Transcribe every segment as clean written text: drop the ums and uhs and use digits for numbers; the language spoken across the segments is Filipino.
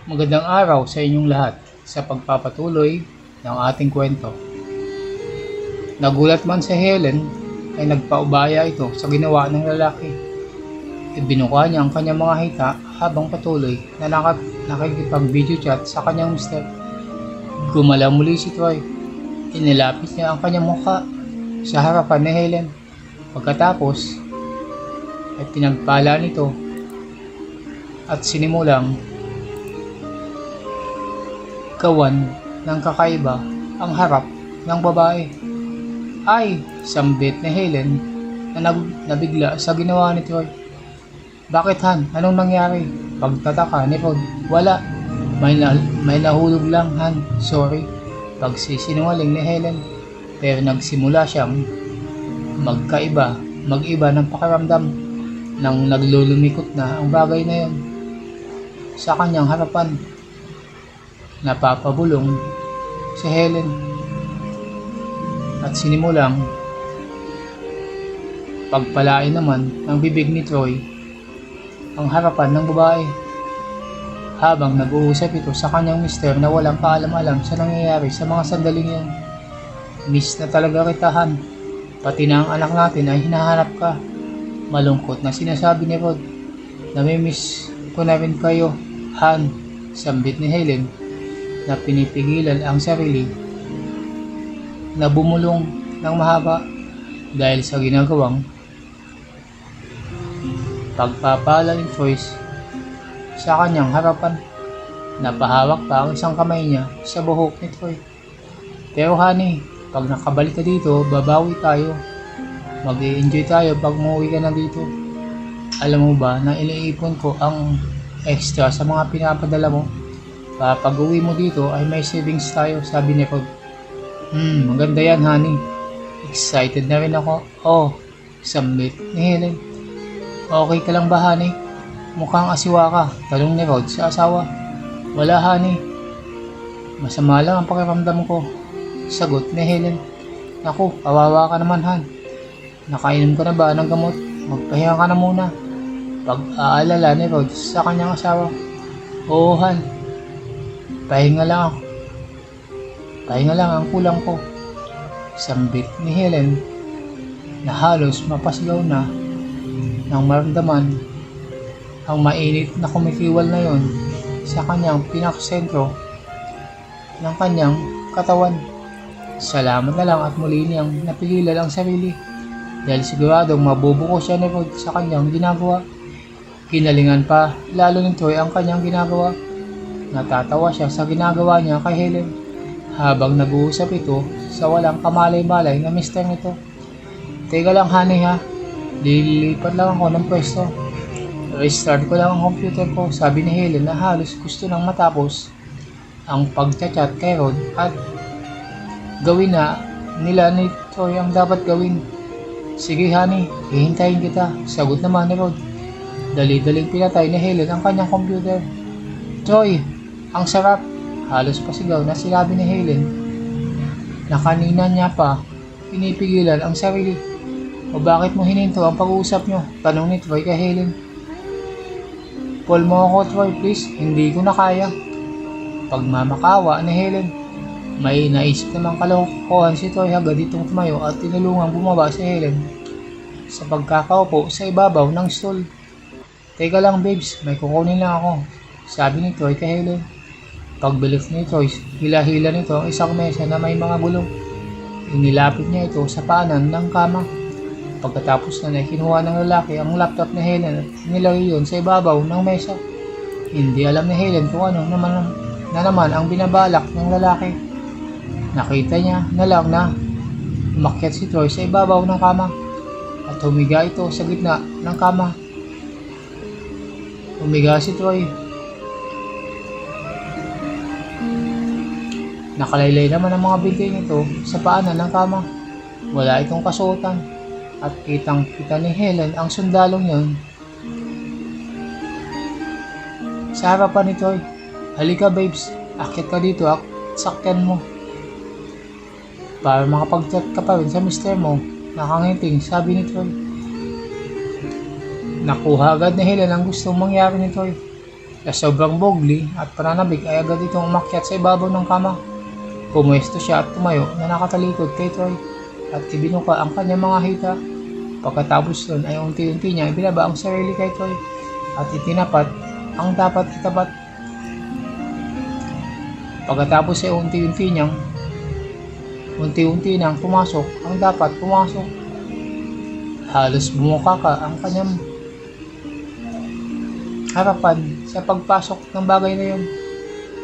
Magandang araw sa inyong lahat sa pagpapatuloy ng ating kwento. Nagulat man si Helen ay nagpaubaya ito sa ginawa ng lalaki. Ibinuka niya ang kanyang mga hita habang patuloy na nakikipag-video chat sa kanyang mister. Gumalaw muli si Troy. Inilapit niya ang kanyang mukha sa harapan ni Helen. Pagkatapos ay pinagpala nito at sinimulang gawan ng kakaiba ang harap ng babae. Ay, sambit ni Helen na nabigla sa ginawa ni Troy. Bakit Han? Anong nangyari? Pagtataka ni Rod. Wala. May nahulog lang Han. Sorry. Pagsisinungaling ni Helen. Pero nagsimula siyang mag-iba ng pakiramdam nang naglulumikot na ang bagay na yun sa kanyang harapan. Napapabulong si Helen at sinimulang pagpalain naman ng bibig ni Troy ang harapan ng babae habang nag-uusap ito sa kanyang mister na walang paalam-alam sa nangyayari sa mga sandaling yun. Miss na talaga kita Han, pati na ang anak natin ay hinahanap ka. Malungkot na sinasabi ni Rod. Namimiss ko na rin kayo Han, sambit ni Helen na pinipigilan ang sarili na bumulong ng mahaba dahil sa ginagawang pagpapala ni Troy sa kanyang harapan. Napahawak pa ang isang kamay niya sa buhok ni Troy. Pero honey, pag nakabalik ka dito, babawi tayo. Mag-i-enjoy tayo pag umuwi ka na dito. Alam mo ba na iniipon ko ang extra sa mga pinapadala mo? Pag uwi mo dito ay may savings tayo, sabi ni Rod. Maganda yan honey. Excited na rin ako. Oh, sambit ni Helen. Okay ka lang ba honey? Mukhang asiwa ka, tanong ni Rod sa asawa. Wala honey. Masama lang ang pakiramdam ko, sagot ni Helen. Naku, kawawa ka naman Han. Nakainom ka na ba ng gamot? Magpahinga ka na muna. Pag-aalala ni Rod sa kanyang asawa. Oo Han. Pahinga lang ang kulang ko, sambit ni Helen na halos mapasigaw na nang maramdaman ang mainit na kumikiwal na yon sa kanyang pinakasentro ng kanyang katawan. Salamat na lang at muli niyang napigilan ang sarili dahil siguradong mabubuko siya ni Rod sa kanyang ginagawa. Kinalingan pa lalo ni Troy ang kanyang ginagawa. Natatawa siya sa ginagawa niya kay Helen habang nag-uusap ito sa walang kamalay-malay na mister nito. Teka lang honey ha, lilipat lang ako ng pwesto. Restart ko lang ang computer ko, sabi ni Helen na halos gusto nang matapos ang pagchat-chat kay Rod at gawin na nila ni Troy ang dapat gawin. Sige honey, hihintayin kita, sagot naman ni Rod. Dali-daling pinatay ni Helen ang kanyang computer. Troy, ang sarap, halos pasigaw na sinabi ni Helen na kanina niya pa pinipigilan ang sarili. O bakit mo hininto ang pag-uusap nyo? Tanong ni Troy kay Helen. Call mo ako Troy please, hindi ko na kaya. Pagmamakawa ni Helen. May naisip namang kalokohan si Troy agad itong tumayo at tinulungang bumaba si Helen sa pagkakaupo sa ibabaw ng stool. Teka lang babes, may kukunin lang ako, sabi ni Troy kay Helen. Pagbilik ni Troy, hila-hila nito ang isang mesa na may mga gulong. Inilapit niya ito sa paanan ng kama. Pagkatapos na kinuha ng lalaki ang laptop ni Helen at nilagay yun sa ibabaw ng mesa. Hindi alam ni Helen kung ano naman ang binabalak ng lalaki. Nakita niya na lang na umakyat si Troy sa ibabaw ng kama at humiga ito sa gitna ng kama. Humiga si Troy. Nakalaylay naman ang mga binti nito sa paanan ng kama. Wala itong kasuotan at kitang-kita ni Helen ang sundalong yun sa harapan ni Troy. Halika babes, akit ka dito at sakyan mo para makapag-chat ka pa rin sa mister mo. Nakangiting, sabi ni Troy. Nakuha agad ni Helen ang gustong mangyari ni Troy. Sa sobrang bogli at pananabik ay agad itong umakyat sa ibabaw ng kama. Pumuesto siya at tumayo na nakatalikod kay Troy at ibinuka ang kanyang mga hita. Pagkatapos nun ay unti-unti niya ibinaba ang sarili kay Troy at itinapat ang dapat itapat. Pagkatapos ay unti-unti nang pumasok ang dapat pumasok. Halos bumukaka ang kanyang harapan sa pagpasok ng bagay na yun.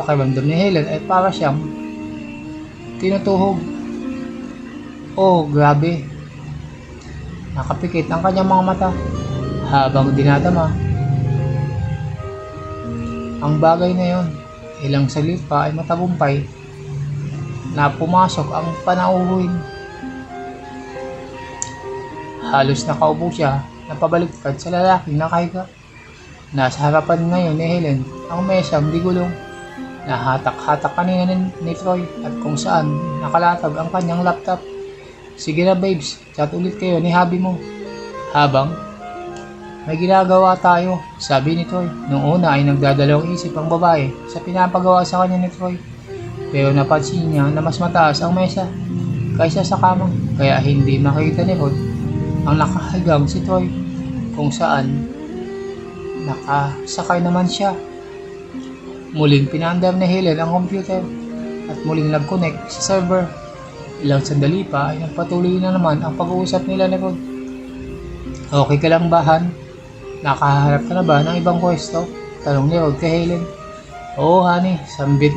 Pakiramdam ni Helen ay para siyang tinutuhog. Oh, grabe. Nakapikit ang kanyang mga mata habang dinadama ang bagay na yun. Ilang saglit pa ay matagumpay na pumasok ang panauhin. Halos nakaupo siya na pabaliktad sa lalaking nakahiga. Nasa harapan ngayon ni Helen ang mesang di gulong. Nahatak-hatak kanina ni Troy at kung saan nakalatag ang kanyang laptop. Sige na babes, chat ulit kayo ni hubby mo. Habang may ginagawa tayo, sabi ni Troy. Noong una ay nagdadalawang isip ang babae sa pinapagawa sa kanya ni Troy. Pero napansin niya na mas mataas ang mesa kaysa sa kama, kaya hindi makita ni Rod ang nakahigang si Troy kung saan nakasakay naman siya. Muling pinaandar ni Helen ang computer at muling nag-connect sa server. Ilang sandali pa ay nagpatuloy na naman ang pag-uusap nila ni Rod. Okay ka lang ba, Han? Nakaharap ka na ba ng ibang pwesto? Tanong ni Rod kay Helen. Oo, honey, sambit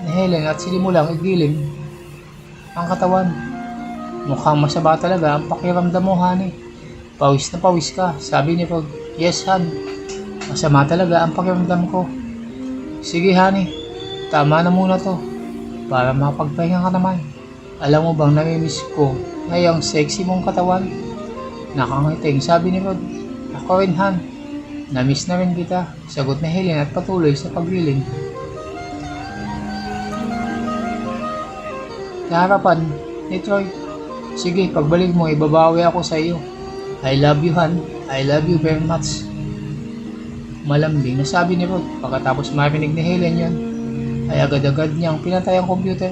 ni Helen at sinimulang igiling ang katawan. Mukhang masaba talaga ang pakiramdam mo, honey. Pawis na pawis ka, sabi ni Rod. Yes, Han. Masama talaga ang pakiramdam ko. Sige, honey. Tama na muna to. Para makapagpahinga ka naman. Alam mo bang namimiss ko ngayong sexy mong katawan? Nakangiting, sabi ni Rod. Ako rin, Han. Namiss na rin kita, sagot ni Helen at patuloy sa paggiling. Sa harapan ni Troy. Sige, pagbalik mo, ibabawi ako sa iyo. I love you, Han. I love you very much. Malambing na sabi ni Rod. Pagkatapos marinig ni Helen yon, ay agad-agad niyang pinatay ang computer.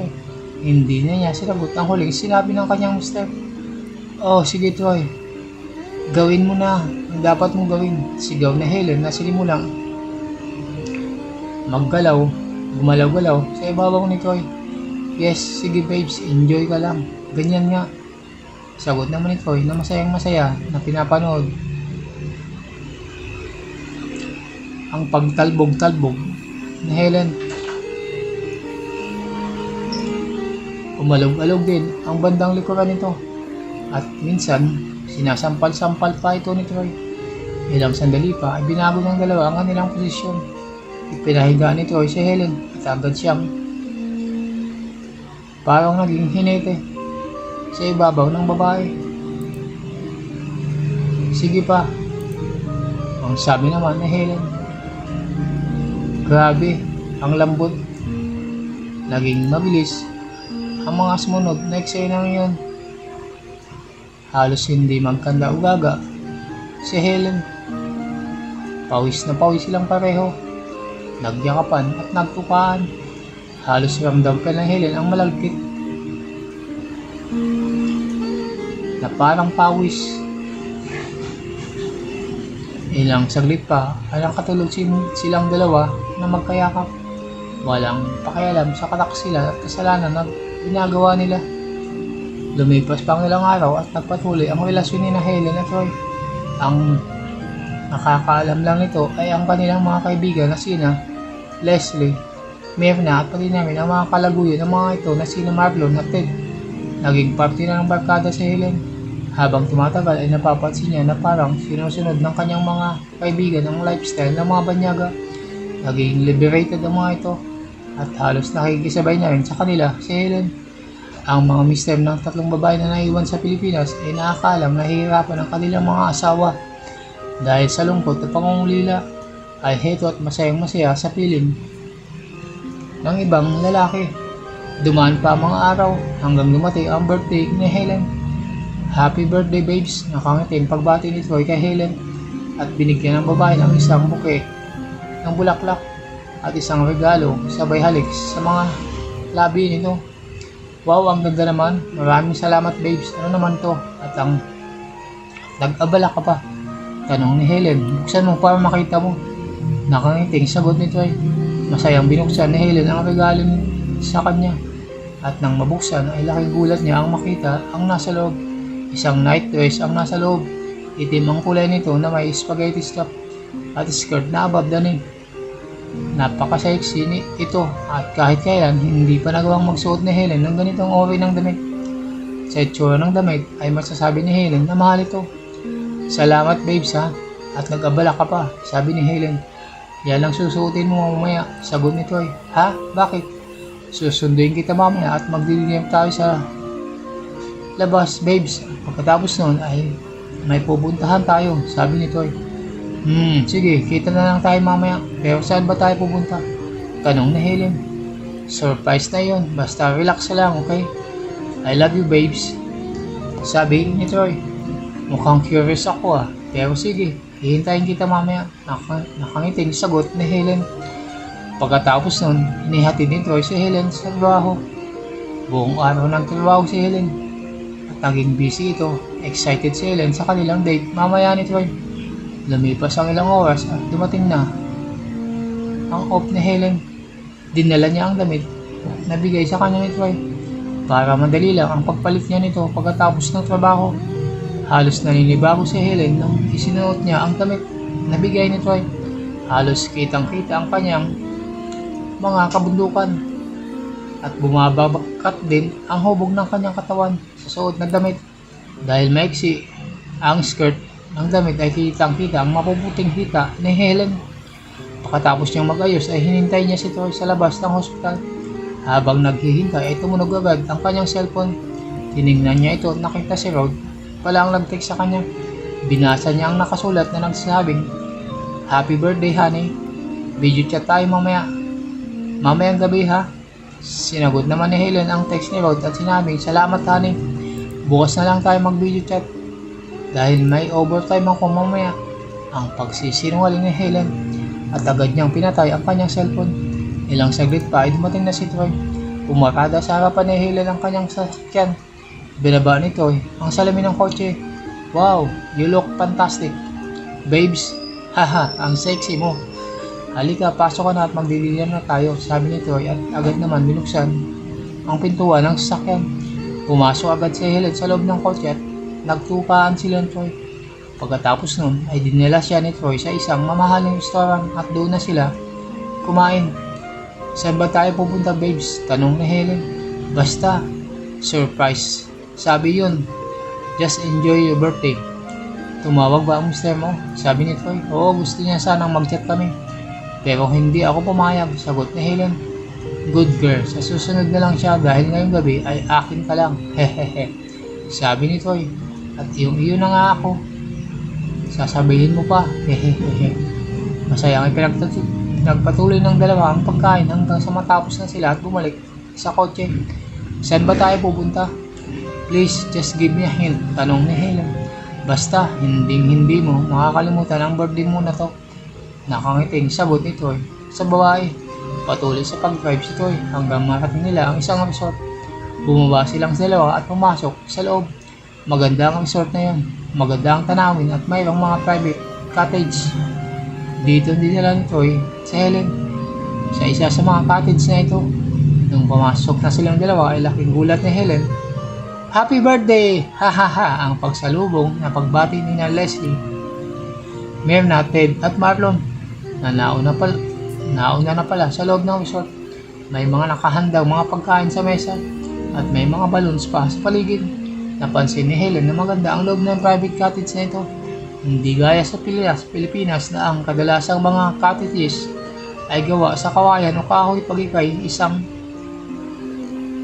Hindi na niya sinagot ang huling sinabi ng kanyang mister. Oh, sige Troy. Gawin mo na ang dapat mong gawin. Sigaw ni Helen na sinimulang gumalaw-galaw sa ibabaw ni Troy. Yes, sige babes, enjoy ka lang. Ganyan nga. Sagot naman ni Troy na masayang-masaya na pinapanood ang pagtalbog-talbog ni Helen. Umalog-alog din ang bandang likuran nito at minsan sinasampal-sampal pa ito ni Troy. Ilang sandali pa ay binago ng dalawa ang kanilang posisyon. Ipinahiga ni Troy si Helen at agad siyang parang naging hinete sa ibabaw ng babae. Sige pa, ang sabi naman ni Helen. Grabe, ang lambot. Naging mabilis ang mga sumunod na eksena ngayon. Halos hindi magkanda-ugaga si Helen. Pawis na pawis silang pareho. Nagyakapan at nagtukaan. Halos ramdam ka ng Helen ang malagkit na parang pawis. Ilang saglit pa ay nakatulog silang dalawa na magkayakap. Walang pakialam sa kataksilan at kasalanan na ginagawa nila. Lumipas pa ang ilang araw at nagpatuloy ang relasyon ni Helen at Troy. Ang nakakaalam lang nito ay ang kanilang mga kaibigan na sina Leslie, Myrna at pati namin ang mga kalaguyo ng mga ito na sina Marlon at Ted. Naging parte na ng barkada si Helen. Habang tumatagal ay napapansin niya na parang sinusunod ng kanyang mga kaibigan ang lifestyle ng mga banyaga. Naging liberated ang mga ito at halos nakikisabay na rin sa kanila si Helen. Ang mga mister ng tatlong babae na naiwan sa Pilipinas ay nakakalam na hihirapan ang kanilang mga asawa. Dahil sa lungkot at pangungulila ay heto at masayang-masaya sa piling ng ibang lalaki. Dumaan pa ang mga araw hanggang dumating ang birthday ni Helen. Happy birthday babes, nakangiting pagbati ni Troy kay Helen at binigyan ng babae ng isang buke ng bulaklak at isang regalo sabay halik sa mga labi nito. Wow, ang ganda naman. Maraming salamat babes. Ano naman to? At ang nag-abala ka pa? Tanong ni Helen. Buksan mo para makita mo. Nakangiting sagot ni Troy. Masayang binuksan ni Helen ang regalo sa kanya. At nang mabuksan ay laking gulat niya ang makita ang nasa loob. Isang night dress ang nasa loob. Itim ang kulay nito na may spaghetti strap at skirt na above the knee. Napaka-sexy ito at kahit kailan hindi pa nagawang magsuot ni Helen ng ganitong uri ng damit. Sa itsura ng damit ay masasabi ni Helen na mahal ito. Salamat babes ha, at nag-abala ka pa, sabi ni Helen. Yan lang susuotin mo mamaya, sagot ni Troy. Ha? Bakit? Susunduin kita mamaya at magdidilim tayo sa labas babes. Pagkatapos nun ay may pupuntahan tayo, sabi ni Troy. Sige, kita na lang tayo mamaya. Pero saan ba tayo pupunta? Tanong ni Helen. Surprise na yun, basta relax lang, okay? I love you babes, sabi ni Troy. Mukhang curious ako pero sige, hihintayin kita mamaya. Nakangiting sagot ni Helen. Pagkatapos nun, inihatid ni Troy si Helen sa trabaho. Buong araw ng trabaho si Helen at naging busy ito. Excited si Helen sa kanilang date mamaya ni Troy. Lumipas ang ilang oras at dumating na ang off ni Helen. Dinala niya ang damit na bigay sa kanya ni Troy para madali lang ang pagpalit niya nito pagkatapos ng trabaho. Halos naninibago si Helen nang isinuot niya ang damit na bigay ni Troy. Halos kitang-kita ang kanyang mga kabundukan at bumabakat din ang hubog ng kanyang katawan sa suot na damit. Dahil maiksi ang skirt ng damit ay kitang-kita ang mapuputing hita ni Helen. Pagkatapos niyang mag-ayos ay hinintay niya si Troy sa labas ng hospital. Habang naghihintay ay tumunog agad ang kanyang cellphone. Tiningnan niya ito at nakita si Rod pala ang nag-text sa kanya. Binasa niya ang nakasulat na nagsasabing, "Happy birthday honey, video chat tayo mamayang gabi ha." Sinagot naman ni Helen ang text ni Rod at sinabing, "Salamat honey, bukas na lang tayo mag-video chat dahil may overtime ako mamaya." Ang pagsisinungaling ni Helen at agad niyang pinatay ang kanyang cellphone. Ilang saglit pa ay dumating na si Troy. Pumarada sa harapan ni Helen ang kanyang sasakyan. Binaba ni Troy ang salamin ng kotse. "Wow, you look fantastic babes, haha, ang sexy mo. Halika, pasok ka na at magdidilihan na tayo," sabi ni Troy at agad naman binuksan ang pintuan ng sasakyan. Pumasok agad si Helen sa loob ng kotse at nagtukaan sila ni Troy. Pagkatapos nun ay dinala siya ni Troy sa isang mamahaling restaurant at doon na sila kumain. "Saan ba tayo pupunta babes?" tanong ni Helen. "Basta, surprise," sabi yun. "Just enjoy your birthday." "Tumawag ba ang mister mo?" sabi ni Troy. "Oo, gusto niya sanang mag-chat kami pero hindi ako pumayag," sagot ni Helen. "Good girl, sa susunod na lang siya dahil ngayong gabi ay akin ka lang, hehehe," sabi ni Troy. "At iyo na nga ako, sasabihin mo pa, hehehe." Masayang pinagpatuloy ng dalawa ang pagkain hanggang sa matapos na sila at bumalik sa kotse. "Saan ba tayo pupunta? Please, just give me a hint," tanong ni Helen. "Basta, hindi mo makakalimutan ang birthday mo na to." Nakangiting sagot ni Troy sa babae. Patuloy sa pag-drive si Troy hanggang marating nila ang isang resort. Bumaba silang dalawa at pumasok sa loob. Maganda ang resort na yun. Maganda ang tanawin at mayroong mga private cottage. Dito dinala ni Troy sa Helen sa isa sa mga cottage na ito. Nung pumasok na silang dalawa ay laking gulat ni Helen. "Happy birthday! Hahaha!" ang pagsalubong na pagbati ni na Leslie, Myrna, Ted at Marlon na nauna na pala sa loob ng resort. May mga nakahandang mga pagkain sa mesa at may mga balloons pa sa paligid. Napansin ni Helen na maganda ang loob ng private cottage na ito. Hindi gaya sa Pilipinas na ang kadalasang mga cottages ay gawa sa kawayan o kahoy pagikay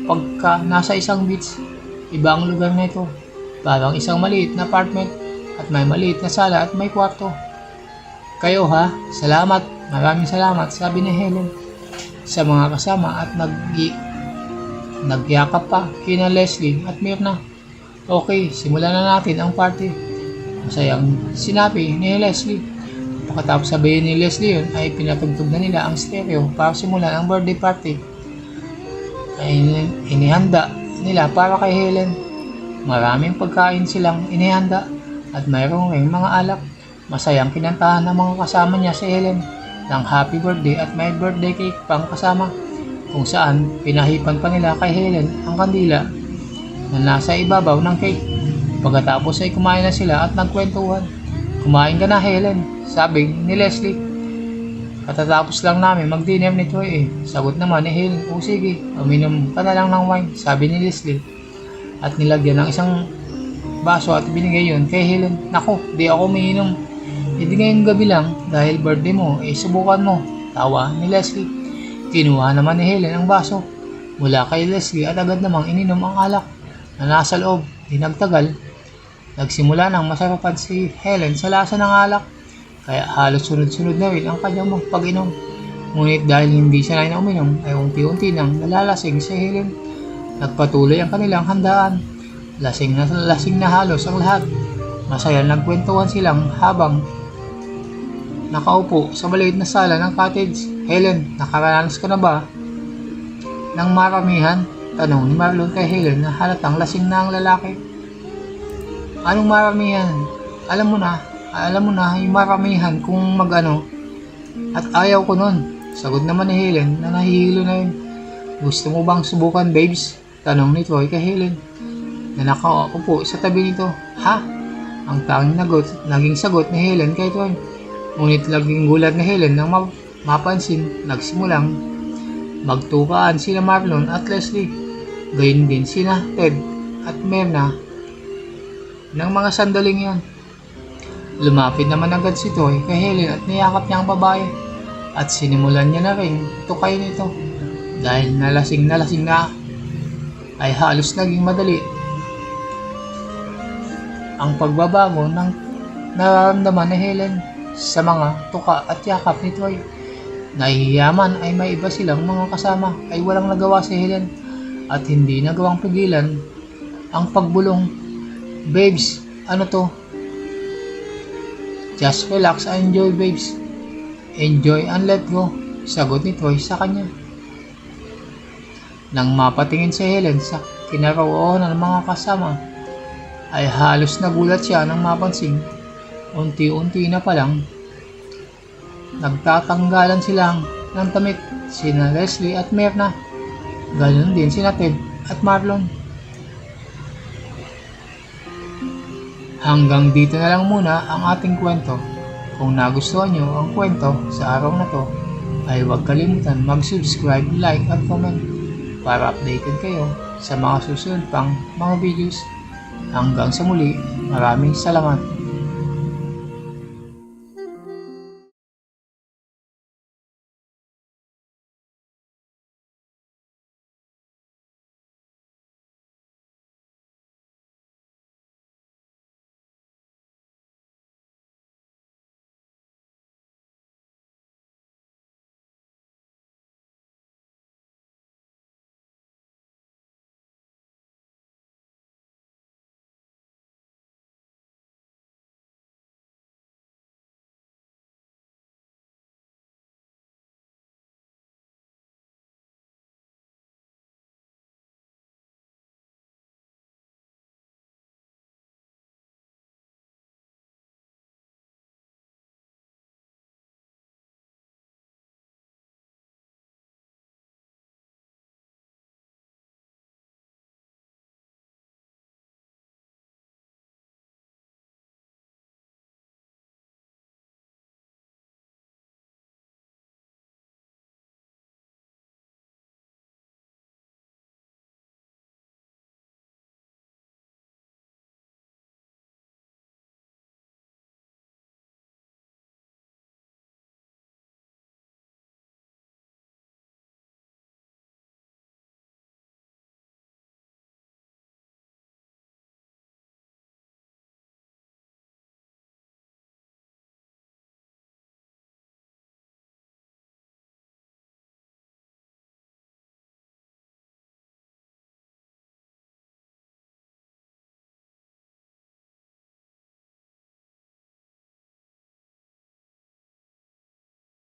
pagka nasa isang beach. Iba ang lugar na ito. Parang isang maliit na apartment at may maliit na sala at may kwarto. "Kayo ha? Salamat. Maraming salamat," sabi ni Helen sa mga kasama at nagyakap pa kina Leslie at Myrna. "Okay, simulan na natin ang party," masayang sinabi ni Leslie. Pagkatapos sabihin ni Leslie yun, ay pinatugtog na nila ang stereo para simulan ang birthday party. Ay inihanda nila para kay Helen. Maraming pagkain silang inihanda at mayroong ring mga alak. Masayang kinantahan ng mga kasama niya si Helen ng happy birthday at may birthday cake pang kasama, kung saan pinahipan pa nila kay Helen ang kandila na nasa ibabaw ng cake. Pagkatapos ay kumain na sila at nagkwentuhan. "Kumain ka na, Helen," sabi ni Leslie. "Katatapos lang namin mag-dinner ni Troy eh." Sagot naman ni Helen, "O sige, uminom ka na lang ng wine," sabi ni Leslie. At nilagyan ng isang baso at binigay yun kay Helen. "Naku, di ako umiinom. Hindi ngayong gabi lang dahil birthday mo, subukan mo," tawa ni Leslie. Kinuha naman ni Helen ang baso mula kay Leslie at agad namang ininom ang alak na nasa loob. Di nagtagal, nagsimula ng masarapan si Helen sa lasa ng alak, kaya halos sunod-sunod na rin ang kanyang magpag-inom. Ngunit dahil hindi siya na uminom, ay unti-unti nang nalalasing si Helen. Nagpatuloy ang kanilang handaan. Lasing na halos ang lahat. Masaya nagkwentuhan silang habang nakaupo sa maliit na sala ng cottage. "Helen, nakaranas ka na ba ng maramihan?" tanong ni Marlon kay Helen na halatang lasing na ang lalaki. "Anong maramihan? Alam mo na yung maramihan kung mag-ano. At ayaw ko nun," sagot naman ni Helen na nahihilo na yun. "Gusto mo bang subukan, babes?" tanong ni Troy kay Helen na nakaupo sa tabi nito. "Ha?" ang tanging naging sagot ni Helen kay Troy. Ngunit laging gulat ni Helen nang mapansin nagsimulang magtukaan sina Marlon at Leslie. Gayon din sina Ted at Myrna ng mga sandaling yon. Lumapit naman agad si Troy kay Helen at niyakap niya ang babae at sinimulan niya na rin tukayin ito. Dahil nalasing na ay halos naging madali ang pagbabago ng nararamdaman ni Helen sa mga tuka at yakap ni Troy. Nahihiyaman ay may iba silang mga kasama ay walang nagawa si Helen at hindi nagawang pigilan ang pagbulong. "Babes, ano to?" "Just relax and enjoy, babes. Enjoy and let go," sagot ni Troy sa kanya. Nang mapatingin si Helen sa kinaroonan ng mga kasama, ay halos nagulat siya nang mapansin unti-unti na palang nagtatanggalan silang ng damit sina Leslie at Myrna. Ganon din sina Ted at Marlon. Hanggang dito na lang muna ang ating kwento. Kung nagustuhan nyo ang kwento sa araw na to, ay huwag kalimutan mag-subscribe, like at comment para updated kayo sa mga susunod pang mga videos. Hanggang sa muli, maraming salamat.